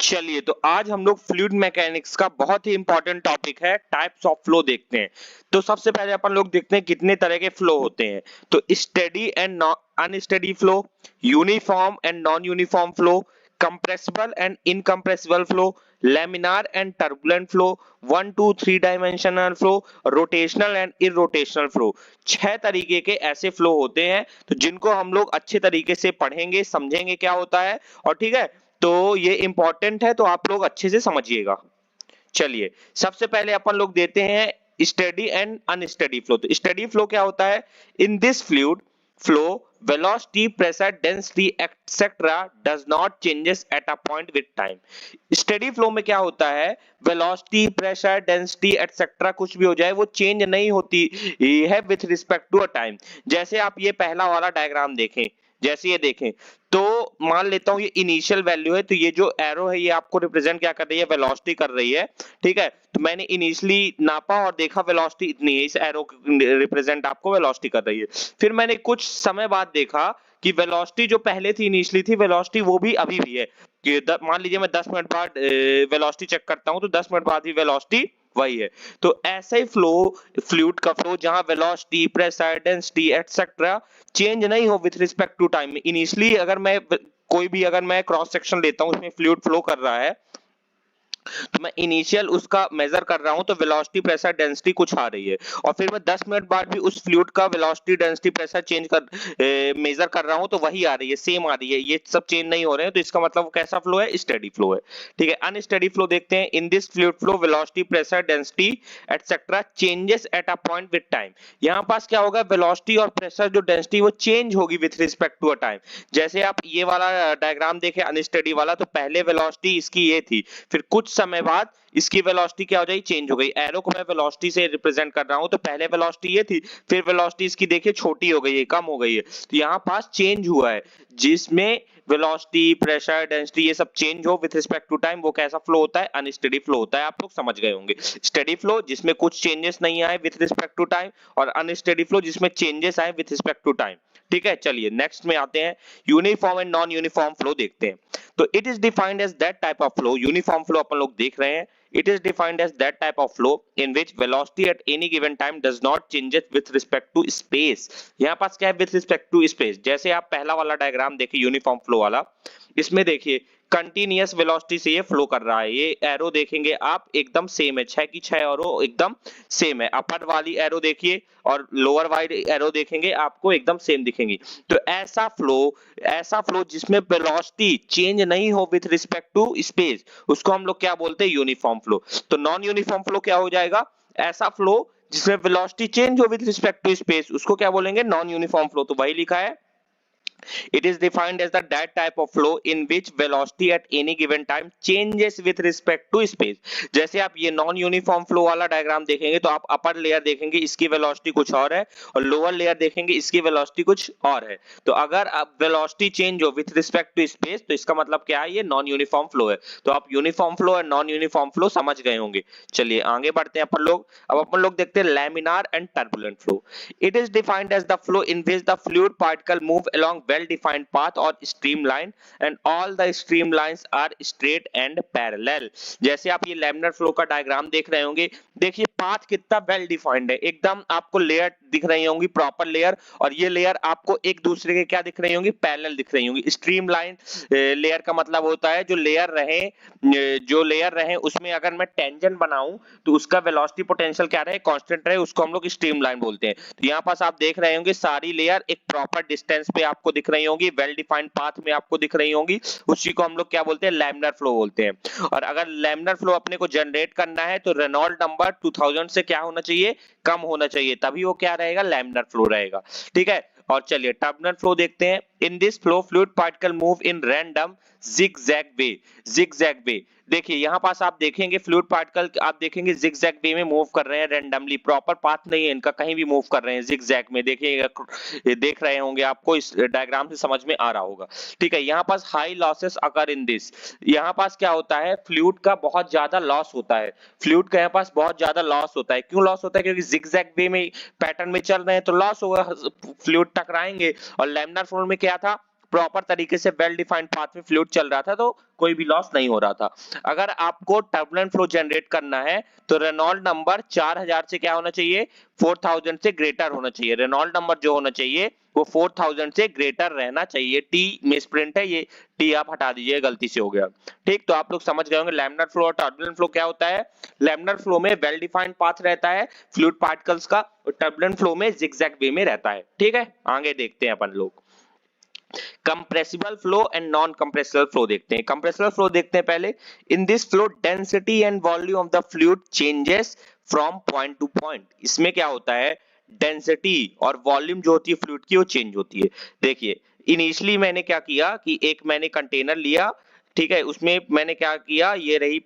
चलिए, तो आज हम लोग फ्लूइड मैकेनिक्स का बहुत ही इंपॉर्टेंट टॉपिक है टाइप्स ऑफ फ्लो देखते हैं। तो सबसे पहले अपन लोग देखते हैं कितने तरह के फ्लो होते हैं। तो steady and unsteady flow, uniform and non uniform flow, compressible and incompressible flow, laminar and turbulent flow, 1 2 3 dimensional flow, rotational and irrotational flow. 6 तरीके के ऐसे फ्लो होते हैं तो जिनको हम लोग अच्छे तरीके से पढ़ेंगे, समझेंगे क्या होता है। और ठीक है, तो ये इंपॉर्टेंट है, तो आप लोग अच्छे से समझिएगा। चलिए, सबसे पहले अपन लोग देते हैं स्टेडी एंड अनस्टेडी फ्लो। तो स्टेडी फ्लो क्या होता है? In this fluid flow velocity, pressure, density etc does not changes at a point with time। Steady flow में क्या होता है? वेलोसिटी, प्रेशर, डेंसिटी एक्सेट्रा कुछ भी हो जाए वो चेंज नहीं होती है with respect to a time. जैसे आप ये पहला वाला डायग्राम देखें, जैसे ये देखें, तो मान लेता हूं ये इनिशियल वैल्यू है, तो ये जो एरो है ये आपको रिप्रेजेंट क्या कर रही है? वेलोसिटी कर रही है। ठीक है, तो मैंने इनिशियली नापा और देखा वेलोसिटी इतनी है, इस एरो रिप्रेजेंट आपको वेलोसिटी कर रही है। फिर मैंने कुछ समय बाद देखा कि वेलोसिटी जो पहले थी, इनिशियली थी वेलोसिटी, वो भी अभी भी है। कि मान लीजिए मैं 10 मिनट बाद वेलोसिटी चेक करता हूं, तो 10 मिनट बाद ही वेलोसिटी वही है। तो ऐसा ही फ्लो, फ्लूइड का फ्लो जहां velocity, pressure, density etcetera change नहीं हो with respect to time. Initially अगर मैं कोई भी अगर मैं क्रॉस सेक्शन लेता हूं, उसमें फ्लूइड फ्लो कर रहा है, तो मैं इनिशियल उसका मेजर कर रहा हूं, तो वेलोसिटी, प्रेशर, डेंसिटी कुछ आ रही है। और फिर मैं 10 मिनट बाद भी उस फ्लूइड का वेलोसिटी, डेंसिटी, प्रेशर चेंज कर मेजर कर रहा हूं, तो वही आ रही है, सेम आ रही है, ये सब चेंज नहीं हो रहे हैं। तो इसका मतलब वो कैसा फ्लो है? स्टेडी फ्लो है। ठीक है, अनस्टेडी फ्लो देखते हैं। In this fluid flow velocity, pressure, density etcetera changes at a point with time. यहां पास क्या होगा? वेलोसिटी और प्रेशर जो डेंसिटी वो चेंज होगी with respect to a time. जैसे आप ये वाला डायग्राम देखें अनस्टेडी वाला, तो पहले वेलोसिटी इसकी ये थी, फिर कुछ समय बाद इसकी वेलोसिटी क्या हो जाएगी? चेंज हो गई। एरो को मैं वेलोसिटी से रिप्रेजेंट कर रहा हूं, तो पहले वेलोसिटी ये थी, फिर वेलोसिटी इसकी देखिए छोटी हो गई है, कम हो गई है। तो यहां पास चेंज हुआ है, जिसमें वेलोसिटी, प्रेशर, डेंसिटी ये सब चेंज हो विथ रिस्पेक्ट टू टाइम, वो कैसा फ्लो होता है? अनस्टेडी फ्लो होता है। आप लोग समझ गए होंगे। स्टेडी फ्लो जिसमें कुछ चेंजेस नहीं आए विथ रिस्पेक्ट टू टाइम, और अनस्टेडी फ्लो जिसमें चेंजेस आए विथ रिस्पेक्ट टू टाइम। ठीक है, चलिए नेक्स्ट में आते हैं। Uniform and non uniform flow देखते हैं। तो it is defined as that type of flow, uniform flow अपन लोग देख रहे हैं। It is defined as that type of flow in which velocity at any given time does not changes with respect to space। यहाँ पास क्या है? with respect to space। जैसे आप पहला वाला डायग्राम देखिए यूनिफॉर्म फ्लो वाला, इसमें देखिए कंटिन्यूअस वेलोसिटी से ये फ्लो कर रहा है। ये एरो देखेंगे आप, एकदम सेम है, 6 की 6 एरो एकदम सेम है। अपर वाली एरो देखिए और लोअर वाली एरो देखेंगे, आपको एकदम सेम दिखेंगी। तो ऐसा फ्लो जिसमें वेलोसिटी चेंज नहीं हो विथ रिस्पेक्ट टू स्पेस, उसको हम लोग क्या बोलते हैं? Uniform flow. तो नॉन यूनिफॉर्म फ्लो क्या हो जाएगा? ऐसा फ्लो जिसमें वेलोसिटी चेंज हो विथ रिस्पेक्ट टू स्पेस, उसको क्या बोलेंगे? Non uniform flow. तो वही लिखा है, it is defined as the that type of flow in which velocity at any given time changes with respect to space। जैसे आप ये नॉन यूनिफॉर्म फ्लो वाला डायग्राम देखेंगे, तो आप अपर लेयर देखेंगे, इसकी वेलोसिटी कुछ और है, और लोअर लेयर देखेंगे, इसकी वेलोसिटी कुछ और है। तो अगर अब वेलोसिटी चेंज हो विथ रिस्पेक्ट टू स्पेस, तो इसका मतलब क्या है? ये नॉन यूनिफॉर्म फ्लो है। तो आप यूनिफॉर्म फ्लो और नॉन यूनिफॉर्म फ्लो समझ गए होंगे। चलिए आगे बढ़ते हैं अपन लोग। अब अपन लोग देखते हैं laminar and turbulent flow. It is defined as the flow in which the fluid particle move along well-defined path or streamline and all the streamlines are straight and parallel। जैसे आप ये लैमिनार फ्लो का diagram देख रहे होंगे, देखिए path कितना well defined है, एकदम आपको लेयर दिख रही होंगी, प्रॉपर लेयर, और ये लेयर आपको एक दूसरे के क्या दिख रही होंगी? पैरेलल दिख रही होंगी। स्ट्रीमलाइन लेयर का मतलब होता है जो लेयर रहे उसमें अगर मैं टेंजेंट बनाऊं, तो उसका वेलोसिटी पोटेंशियल क्या रहे? कांस्टेंट रहे, उसको हम लोग स्ट्रीमलाइन बोलते हैं। तो यहाँ पास आप देख रहे होंगे सारी लेयर एक प्रॉपर डिस्टेंस पे आपको दिख रही होंगी, वेल डिफाइंड पाथ में आपको दिख रही होंगी, उसी को हम लोग क्या बोलते हैं? लैमिनार फ्लो बोलते हैं। और अगर लैमिनार फ्लो अपने को जनरेट करना है, तो रेनॉल्ड नंबर 2000 से क्या होना चाहिए? कम होना चाहिए, तभी वो क्या रहेगा? लैमिनार फ्लो रहेगा। ठीक है, और चलिए टर्बुलेंट फ्लो देखते हैं। In this flow fluid particle move in random zigzag way. Zigzag way देखिए, यहां पास आप देखेंगे फ्लूइड पार्टिकल आप देखेंगे जिगजैग वे में मूव कर रहे हैं, रैंडमली, प्रॉपर पाथ नहीं है इनका, कहीं भी मूव कर रहे हैं जिगजैग में। देखिए ये देख रहे होंगे, आपको इस डायग्राम से समझ में आ रहा होगा। ठीक है, यहाँ पास high losses occur in this. यहाँ पास क्या होता है? फ्लूइड का बहुत ज्यादा लॉस होता है। फ्लूइड का यहाँ पास बहुत ज्यादा लॉस होता है। क्यों लॉस होता है? क्योंकि जिगजैग वे में पैटर्न में चल रहे हैं, तो लॉस होगा, फ्लूइड टकराएंगे। और लैमिनार फ्लो में क्या था? प्रॉपर तरीके से वेल डिफाइंड पाथ में फ्लूइड चल रहा था तो कोई भी लॉस नहीं हो रहा था। अगर आपको टर्बुलेंट फ्लो जनरेट करना है तो रेनॉल्ड नंबर 4000 से क्या होना चाहिए, 4000 से ग्रेटर होना चाहिए। रेनॉल्ड नंबर जो होना चाहिए वो 4000 से ग्रेटर रहना चाहिए। टी मिसप्रिंट है, ये टी आप हटा दीजिए, गलती से हो गया। ठीक, तो आप लोग समझ गए होंगे लैमिनार फ्लो और टर्बुलेंट फ्लो क्या होता है। लैमिनार फ्लो में वेल डिफाइंड पाथ रहता है फ्लूइड पार्टिकल्स का, और टर्बुलेंट फ्लो में जिगजैग वे में रहता है। ठीक है, आगे देखते हैं अपन लोग। Compressible flow and non compressible flow देखते हैं। कंप्रेसिबल फ्लो देखते हैं पहले। इन this flow density and volume of the fluid changes from point two point. इसमें क्या होता है, डेंसिटी और वॉल्यूम जो होती है फ्लूइड की वो चेंज होती है। देखिए इनिशियली मैंने क्या किया कि एक मैंने कंटेनर लिया, ठीक है, उसमें मैंने क्या किया, ये रही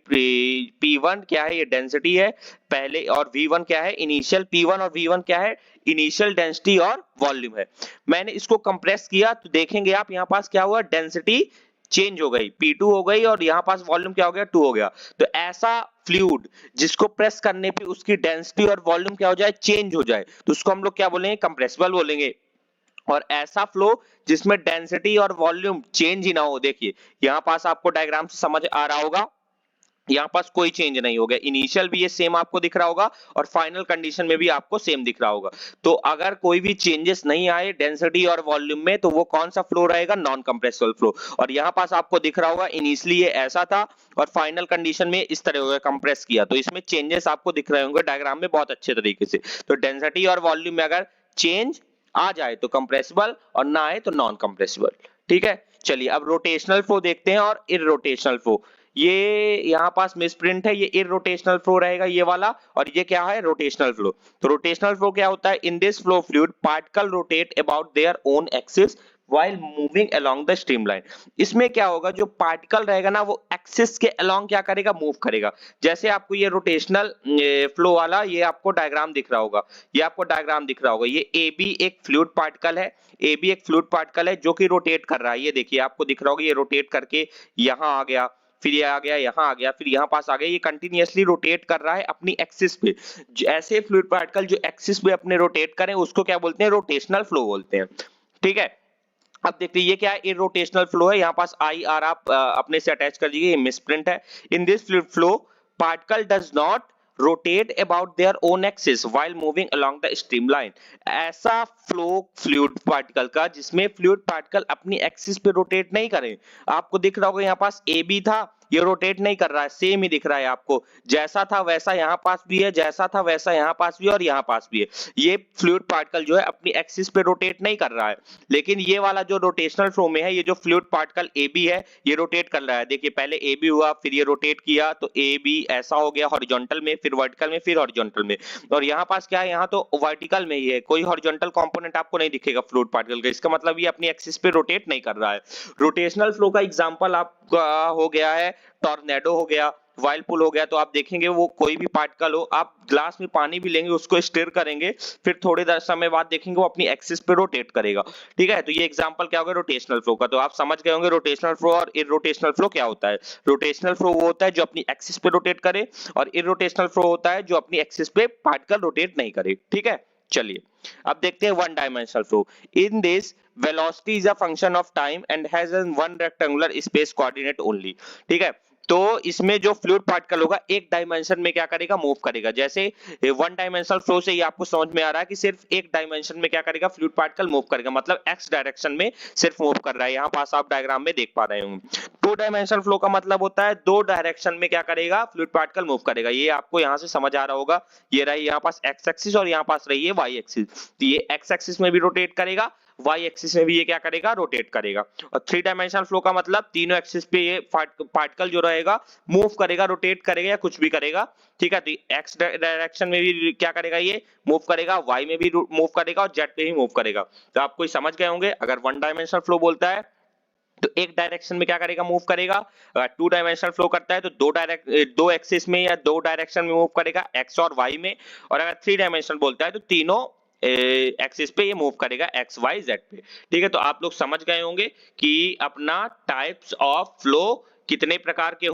P1 क्या है, ये डेंसिटी है पहले, और V1 क्या है, इनिशियल P1 और V1 क्या है, इनिशियल डेंसिटी और वॉल्यूम है। मैंने इसको कंप्रेस किया तो देखेंगे आप यहाँ पास क्या हुआ, डेंसिटी चेंज हो गई, P2 हो गई, और यहाँ पास वॉल्यूम क्या हो गया, 2 हो गया। तो ऐसा फ्लूइड जिसको प्रेस करने पे उसकी डेंसिटी और वॉल्यूम क्या हो जाए, चेंज हो जाए, तो उसको हम लोग क्या बोलेंगे, कंप्रेसिबल बोलेंगे। और ऐसा फ्लो जिसमें डेंसिटी और वॉल्यूम चेंज ही ना हो, देखिए यहां पास आपको डायग्राम से समझ आ रहा होगा, यहां पास कोई चेंज नहीं हो गया, इनिशियल भी ये सेम आपको दिख रहा होगा और फाइनल कंडीशन में भी आपको सेम दिख रहा होगा। तो अगर कोई भी चेंजेस नहीं आए डेंसिटी और वॉल्यूम में तो वो कौन सा फ्लो रहेगा, नॉन कंप्रेसिबल फ्लो। और यहां पास आपको दिख रहा होगा इनिशियली ये ऐसा था और फाइनल कंडीशन में इस तरह हो गया, कंप्रेस किया, तो इसमें चेंजेस आपको दिख रहे होंगे डायग्राम में बहुत अच्छे तरीके से। तो डेंसिटी और वॉल्यूम में अगर चेंज आ जाए तो कंप्रेसिबल और ना आए तो नॉन कंप्रेसिबल। ठीक है, चलिए अब रोटेशनल फ्लो देखते हैं और इररोटेशनल फ्लो। ये यहां पास मिसप्रिंट है, ये इररोटेशनल फ्लो रहेगा ये वाला, और ये क्या है, रोटेशनल फ्लो। तो रोटेशनल फ्लो क्या होता है, इन this flow fluid particle rotate about their own axis while moving along the streamline। इसमें क्या होगा, जो पार्टिकल रहेगा ना वो एक्सिस के अलोंग क्या करेगा, मूव करेगा। जैसे आपको ये रोटेशनल फ्लो वाला ये आपको डायग्राम दिख रहा होगा, ये आपको डायग्राम दिख रहा होगा, ये ए बी एक फ्लूइड पार्टिकल है, ए बी एक फ्लूइड पार्टिकल है जो कि रोटेट कर रहा है। ये देखिए आपको दिख रहा होगा, ये रोटेट करके यहां आ गया, फिर ये आ गया, यहां आ गया, फिर यहां पास आ गया, ये कंटिन्यूअसली रोटेट कर रहा है अपनी एक्सिस पे। ऐसे फ्लूइड पार्टिकल जो एक्सिस पे अपने रोटेट करें उसको क्या बोलते हैं, रोटेशनल फ्लो बोलते हैं। ठीक है, अब देखते हैं ये क्या है, इरोटेशनल फ्लो है, यहाँ पास आई आर आप अपने से अटैच कर दीजिए, ये मिसप्रिंट है। In this fluid flow particle does not rotate about their own axis while moving along the streamline. ऐसा फ्लो फ्लूइड पार्टिकल का जिसमें फ्लूइड पार्टिकल अपनी एक्सिस पे रोटेट नहीं करे। आपको दिख रहा होगा यहाँ पास ए बी था, ये रोटेट नहीं कर रहा है, सेम ही दिख रहा है आपको, जैसा था वैसा यहाँ पास भी है, जैसा था वैसा यहाँ पास भी है और यहाँ पास भी है। ये फ्लूइड पार्टिकल जो है अपनी एक्सिस पे रोटेट नहीं कर रहा है। लेकिन ये वाला जो रोटेशनल फ्लो में है, ये जो फ्लूइड पार्टिकल ए बी है ये रोटेट कर रहा है। देखिए पहले ए बी हुआ, फिर ये रोटेट किया तो ए बी ऐसा हो गया हॉरिजॉन्टल में, फिर वर्टिकल में, फिर हॉरिजॉन्टल में। और यहाँ पास क्या है, यहाँ तो वर्टिकल में ही है, कोई हॉरिजॉन्टल कंपोनेंट आपको नहीं दिखेगा फ्लूइड पार्टिकल का, इसका मतलब ये अपनी एक्सिस पे रोटेट नहीं कर रहा है। रोटेशनल फ्लो का एग्जांपल आपका हो गया है टॉर्नेडो हो गया, वाइलपुल हो गया। तो आप देखेंगे वो कोई भी पार्टिकल हो, आप ग्लास में पानी भी लेंगे, उसको स्टिर करेंगे, फिर थोड़े समय बाद देखेंगे वो अपनी एक्सिस पे रोटेट करेगा। ठीक है, तो ये एग्जांपल क्या होगा रोटेशनल फ्लो का। तो आप समझ गए होंगे रोटेशनल फ्लो और इररोटेशनल फ्लो क्या होता है। रोटेशनल फ्लो वो होता है जो अपनी एक्सिस पे रोटेट करे, और इररोटेशनल फ्लो होता है जो अपनी एक्सिस पे पार्टिकल रोटेट नहीं करे। ठीक है, चलिए अब देखते हैं one dimensional flow. In this velocity is a function of time and has a one rectangular space coordinate only। ठीक है, तो इसमें जो फ्लूइड पार्टिकल होगा एक डायमेंशन में क्या करेगा, मूव करेगा। जैसे वन डायमेंशनल फ्लो से ये आपको समझ में आ रहा है कि सिर्फ एक डायमेंशन में क्या करेगा, फ्लूइड पार्टिकल मूव करेगा, मतलब एक्स डायरेक्शन में सिर्फ मूव कर रहा है। यहाँ पास आप डायग्राम में देख पा रहे होंगे। टू डायमेंशनल फ्लो का मतलब होता है दो डायरेक्शन में क्या करेगा, फ्लूइड पार्टिकल मूव करेगा। ये आपको यहाँ से समझ आ रहा होगा, ये रही यहाँ पास एक्स एक्सिस और यहाँ पास रही है वाई एक्सिस। तो ये एक्स एक्सिस में भी रोटेट करेगा, वाई एक्सिस में भी ये क्या करेगा, रोटेट करेगा। और थ्री डायमेंशनल फ्लो का मतलब तीनों एक्सिस पे ये पार्टिकल जो रहेगा मूव करेगा, रोटेट करेगा या कुछ भी करेगा। ठीक है, तो एक्स डायरेक्शन में भी क्या करेगा, ये मूव करेगा, वाई में भी मूव करेगा और जेड पे भी मूव करेगा। तो आप कोई समझ गए होंगे, अगर वन डायमेंशनल फ्लो बोलता है तो एक डायरेक्शन में क्या करेगा, मूव करेगा। अगर टू डायमेंशनल फ्लो करता है तो दो एक्सिस में या दो डायरेक्शन में मूव करेगा, एक्स और वाई में। और अगर थ्री डायमेंशनल बोलता है तो तीनों एक्सिस पे ये मूव करेगा, एक्स वाई जेड पे। ठीक है, तो आप लोग समझ गए होंगे कि अपना टाइप्स ऑफ फ्लो कितने प्रकार के